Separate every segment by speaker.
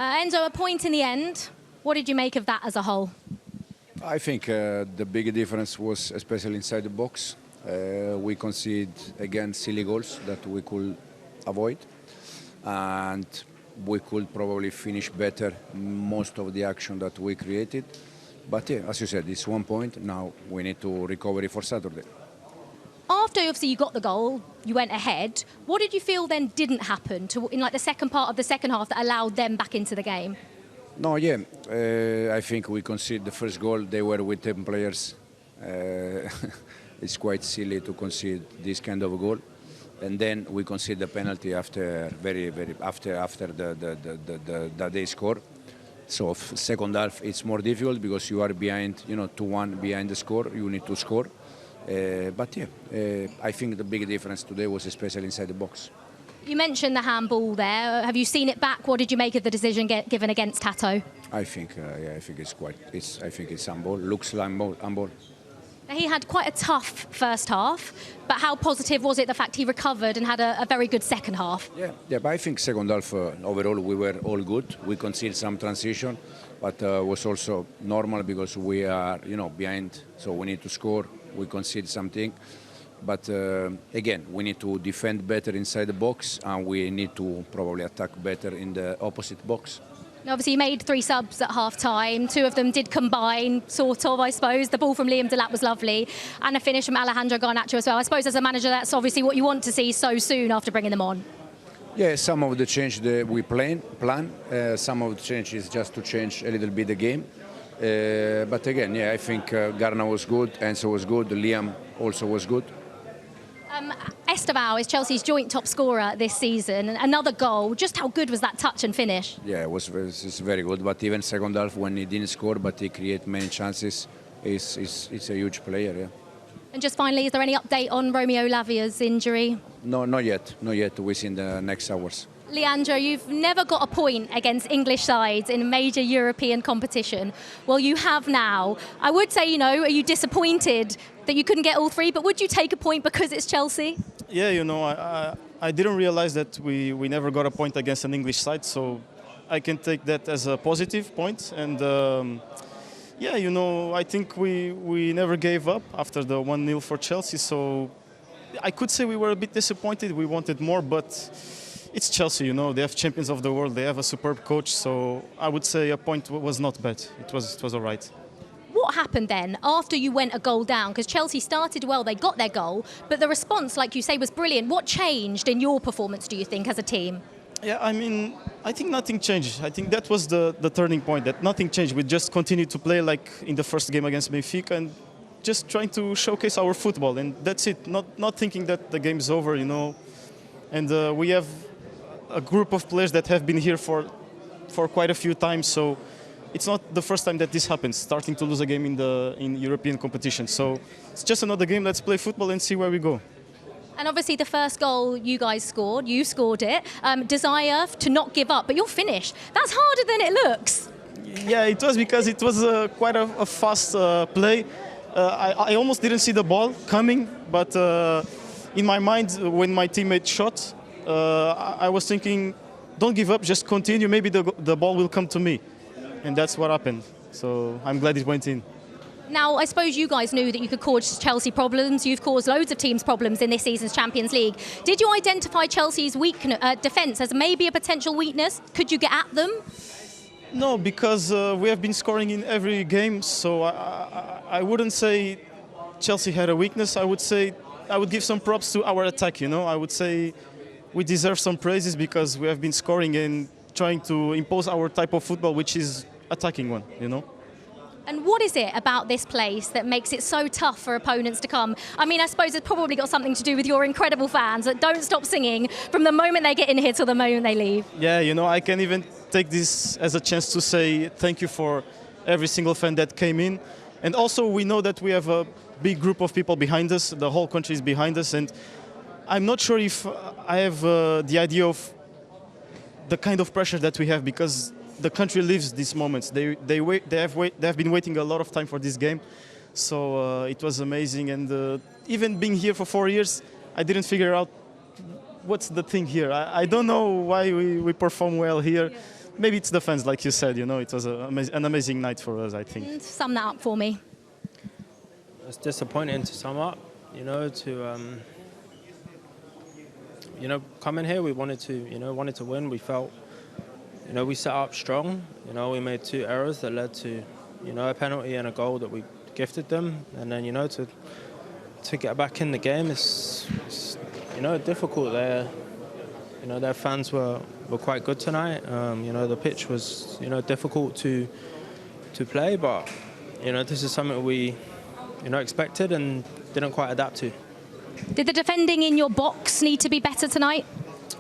Speaker 1: Enzo, a point in the end. What did you make of that as a whole?
Speaker 2: I think the big difference was especially inside the box. We conceded again silly goals that we could avoid, and we could probably finish better most of the action that we created. But yeah, as you said, it's 1 point. Now we need to recover it for Saturday.
Speaker 1: After obviously you got the goal, you went ahead. What did you feel then didn't happen in like the second part of the second half that allowed them back into the game?
Speaker 2: No, yeah, I think we conceded the first goal. They were with 10 players. It's quite silly to concede this kind of a goal, and then we concede the penalty after after the they score. So second half it's more difficult because you are behind, 2-1 behind the score. You need to score. But yeah, I think the big difference today was especially inside the box.
Speaker 1: You mentioned the handball there. Have you seen it back? What did you make of the decision given against Tato?
Speaker 2: I think, I think I think it's handball. Looks like handball.
Speaker 1: He had quite a tough first half, but how positive was it the fact he recovered and had a very good second half?
Speaker 2: Yeah, but I think second half overall we were all good. We conceded some transition, but was also normal because we are, behind, so we need to score. We concede something, but again, we need to defend better inside the box, and we need to probably attack better in the opposite box.
Speaker 1: Obviously, you made 3 subs at half-time. 2 of them did combine, sort of, I suppose. The ball from Liam Delap was lovely, and a finish from Alejandro Garnacho as well. I suppose as a manager, that's obviously what you want to see so soon after bringing them on.
Speaker 2: Yeah, some of the change that we plan. Some of the change is just to change a little bit the game. But again, yeah, I think Garna was good, Enzo was good, Liam also was good.
Speaker 1: Estevao is Chelsea's joint top scorer this season. Another goal. Just how good was that touch and finish?
Speaker 2: Yeah, it's very good. But even second half, when he didn't score, but he created many chances, it's a huge player, yeah.
Speaker 1: And just finally, is there any update on Romeo Lavia's injury?
Speaker 2: No, not yet. Not yet. We'll see in the next hours.
Speaker 1: Leandro, you've never got a point against English sides in a major European competition. Well, you have now. I would say, are you disappointed that you couldn't get all 3, but would you take a point because it's Chelsea?
Speaker 3: Yeah, I didn't realize that we never got a point against an English side, so I can take that as a positive point. And yeah, I think we never gave up after the 1-0 for Chelsea, so I could say we were a bit disappointed. We wanted more, but it's Chelsea, they have champions of the world, they have a superb coach, so I would say a point was not bad. It was all right.
Speaker 1: What happened then after you went a goal down? Because Chelsea started well, they got their goal, but the response, like you say, was brilliant. What changed in your performance, do you think, as a team?
Speaker 3: Yeah, I think nothing changed. I think that was the turning point, that nothing changed. We just continued to play like in the first game against Benfica and just trying to showcase our football, and that's it. Not thinking that the game's over, And we have a group of players that have been here for quite a few times, so it's not the first time that this happens, starting to lose a game in European competition. So it's just another game. Let's play football and see where we go.
Speaker 1: And obviously the first goal you guys scored, you scored it. Desire to not give up, but you're finished. That's harder than it looks.
Speaker 3: Yeah, it was because it was quite a fast play. I almost didn't see the ball coming, but in my mind, when my teammate shot, I was thinking, don't give up, just continue, maybe the ball will come to me. And that's what happened. So I'm glad it went in.
Speaker 1: Now, I suppose you guys knew that you could cause Chelsea problems. You've caused loads of teams problems in this season's Champions League. Did you identify Chelsea's defence as maybe a potential weakness? Could you get at them?
Speaker 3: No, because we have been scoring in every game. So I wouldn't say Chelsea had a weakness. I would give some props to our attack, I would say we deserve some praises because we have been scoring and trying to impose our type of football, which is attacking one,
Speaker 1: And what is it about this place that makes it so tough for opponents to come? I suppose it's probably got something to do with your incredible fans that don't stop singing from the moment they get in here till the moment they leave.
Speaker 3: Yeah, I can even take this as a chance to say thank you for every single fan that came in. And also we know that we have a big group of people behind us. The whole country is behind us. And I'm not sure if I have the idea of the kind of pressure that we have, because the country lives these moments. They have been waiting a lot of time for this game, so it was amazing. And even being here for 4 years, I didn't figure out what's the thing here. I don't know why we perform well here, maybe it's the fans, like you said. You know, it was an amazing night for us, I think.
Speaker 1: Sum that up for me.
Speaker 4: It's disappointing to sum up. You know, coming here, we wanted to win. We felt, we set up strong. We made 2 errors that led to, a penalty and a goal that we gifted them. And then, to get back in the game, it's difficult. Their fans were quite good tonight. The pitch was, difficult to play, but, this is something we, expected and didn't quite adapt to.
Speaker 1: Did the defending in your box need to be better tonight?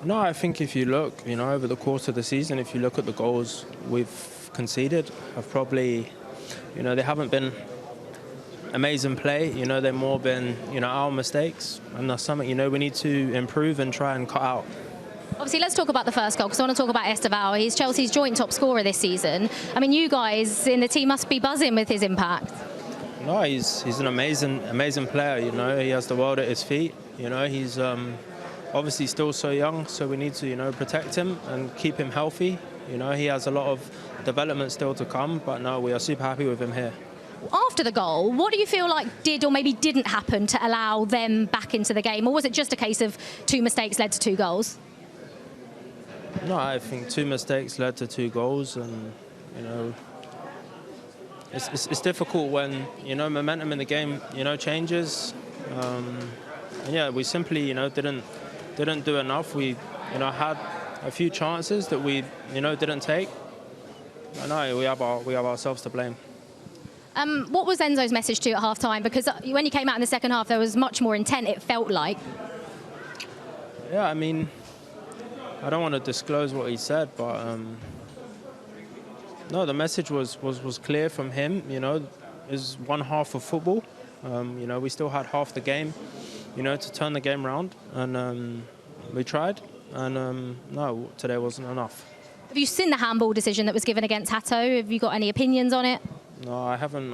Speaker 4: No, I think if you look, over the course of the season, if you look at the goals we've conceded, have probably, they haven't been amazing play. They've more been, our mistakes, and that's something, we need to improve and try and cut out.
Speaker 1: Obviously, let's talk about the first goal, because I want to talk about Estevao. He's Chelsea's joint top scorer this season. I mean, you guys in the team must be buzzing with his impact.
Speaker 4: No, he's an amazing player. He has the world at his feet. He's obviously still so young, so we need to protect him and keep him healthy. He has a lot of development still to come, but no, we are super happy with him here.
Speaker 1: After the goal, what do you feel like did or maybe didn't happen to allow them back into the game, or was it just a case of 2 mistakes led to 2 goals?
Speaker 4: No, I think 2 mistakes led to 2 goals, and it's difficult when momentum in the game changes. And yeah, we simply didn't do enough. We had a few chances that we didn't take. I know we have ourselves to blame.
Speaker 1: What was Enzo's message to you at half-time? Because when you came out in the second half, there was much more intent, it felt like.
Speaker 4: Yeah, I mean, I don't want to disclose what he said, but no, the message was clear from him. Is one half of football. We still had half the game, to turn the game around, and we tried, and no, today wasn't enough.
Speaker 1: Have you seen the handball decision that was given against Hato? Have you got any opinions on it?
Speaker 4: No, I haven't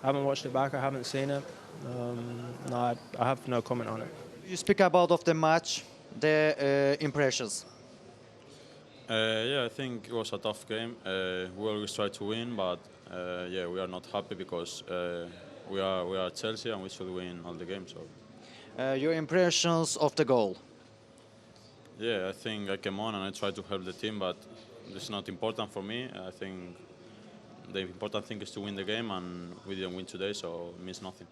Speaker 4: watched it back. I haven't seen it. No, I have no comment on it.
Speaker 5: You speak about of the match, the impressions.
Speaker 6: Yeah, I think it was a tough game. We always try to win, but yeah, we are not happy because we are Chelsea and we should win all the games. So.
Speaker 5: Your impressions of the goal?
Speaker 6: Yeah, I think I came on and I tried to help the team, but it's not important for me. I think the important thing is to win the game, and we didn't win today, so it means nothing.